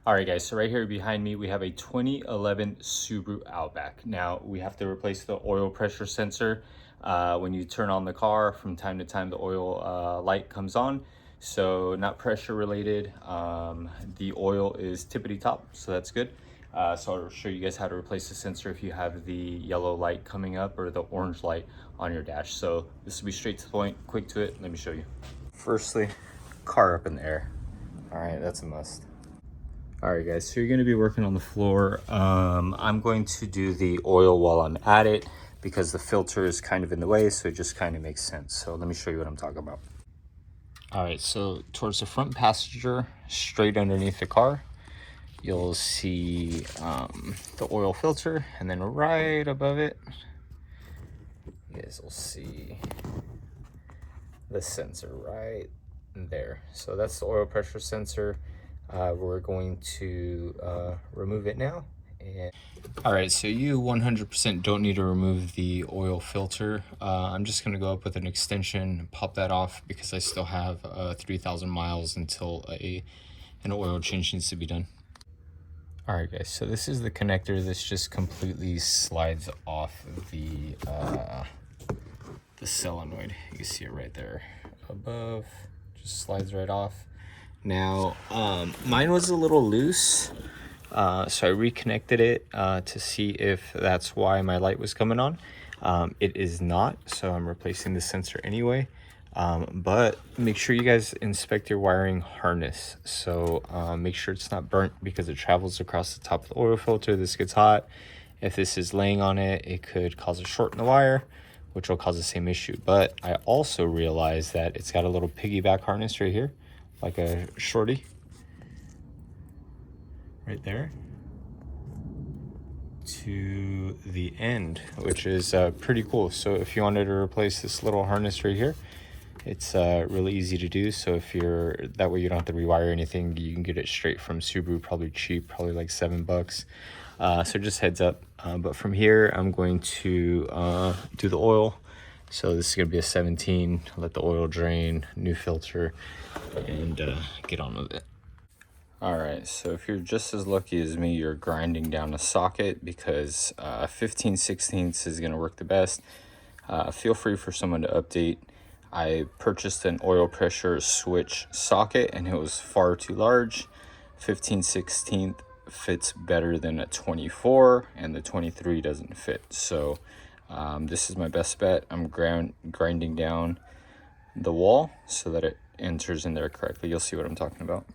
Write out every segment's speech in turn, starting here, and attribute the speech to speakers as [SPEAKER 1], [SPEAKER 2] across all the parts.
[SPEAKER 1] All right, guys, so right here behind me, we have a 2011 Subaru Outback. Now, we have to replace the oil pressure sensor. When you turn on the car, from time to time, the oil light comes on. So not pressure related. The oil is tippity top, so that's good. So I'll show you guys how to replace the sensor if you have the yellow light coming up or the orange light on your dash. So this will be straight to the point, quick to it. Let me show you. Firstly, car up in the air. All right, that's a must. All right, guys, so you're gonna be working on the floor. I'm going to do the oil while I'm at it because the filter is kind of in the way, so it just kind of makes sense. So let me show you what I'm talking about. All right, so towards the front passenger, straight underneath the car, you'll see the oil filter, and then right above it, you guys will see the sensor right there. So that's the oil pressure sensor. We're going to remove it now. All right, so you 100% don't need to remove the oil filter. I'm just gonna go up with an extension, pop that off because I still have 3,000 miles until an oil change needs to be done. All right, guys, so this is the connector. This just completely slides off the solenoid. You can see it right there above, just slides right off. Now, mine was a little loose, so I reconnected it to see if that's why my light was coming on. It is not, so I'm replacing the sensor anyway. But make sure you guys inspect your wiring harness. So make sure it's not burnt because it travels across the top of the oil filter. This gets hot. If this is laying on it, it could cause a short in the wire, which will cause the same issue. But I also realized that it's got a little piggyback harness right here, like a shorty right there to the end, which is pretty cool. So if you wanted to replace this little harness right here, it's really easy to do. So if you're that way, you don't have to rewire anything. You can get it straight from Subaru, probably cheap, probably like $7. So just heads up. But from here, I'm going to do the oil. So this is gonna be a 17, let the oil drain, new filter, and get on with it. All right, so if you're just as lucky as me, you're grinding down a socket because 15/16 is gonna work the best. Feel free for someone to update. I purchased an oil pressure switch socket and it was far too large. 15/16 fits better than a 24 and the 23 doesn't fit. So this is my best bet. I'm grinding down the wall so that it enters in there correctly. You'll see what I'm talking about.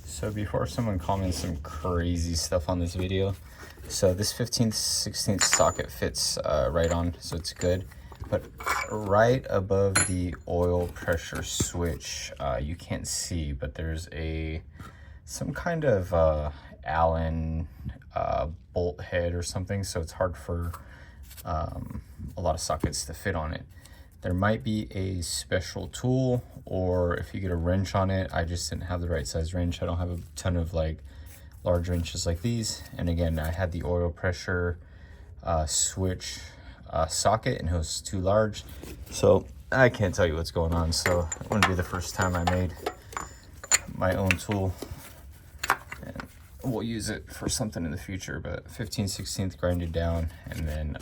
[SPEAKER 1] So before someone comments some crazy stuff on this video, so this 15/16 socket fits right on, so it's good. But right above the oil pressure switch, you can't see, but there's some kind of Allen bolt head or something, so it's hard for a lot of sockets to fit on it. There might be a special tool, or if you get a wrench on it. I just didn't have the right size wrench. I don't have a ton of like large wrenches like these. And again, I had the oil pressure switch socket and it was too large. So I can't tell you what's going on. So it wouldn't be the first time I made my own tool. And we'll use it for something in the future, but 15/16 grinded down and then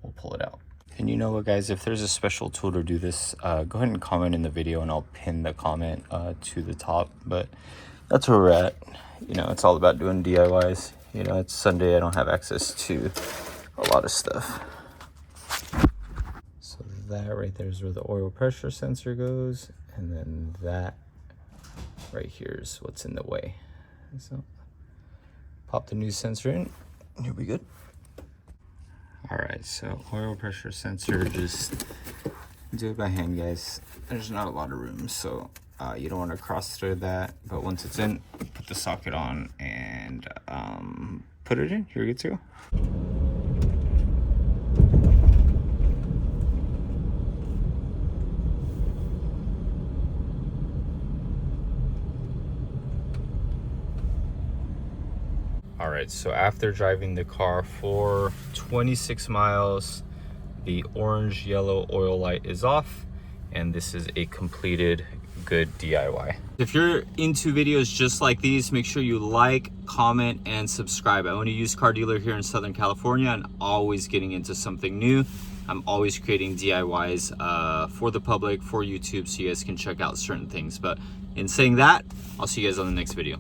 [SPEAKER 1] we'll pull it out. And you know what, guys, if there's a special tool to do this, go ahead and comment in the video and I'll pin the comment to the top. But that's where we're at. You know, it's all about doing DIYs. You know, it's Sunday, I don't have access to a lot of stuff. So that right there is where the oil pressure sensor goes. And then that right here is what's in the way. So pop the new sensor in, and you'll be good. All right, so oil pressure sensor, just do it by hand, guys. There's not a lot of room, so you don't want to cross thread that, but once it's in, put the socket on and put it in. You're good to go. All right, so after driving the car for 26 miles, the orange yellow oil light is off, and this is a completed good DIY. If you're into videos just like these, make sure you like, comment, and subscribe. I own a used car dealer here in Southern California and always getting into something new. I'm always creating DIYs for the public, for YouTube, so you guys can check out certain things. But in saying that, I'll see you guys on the next video.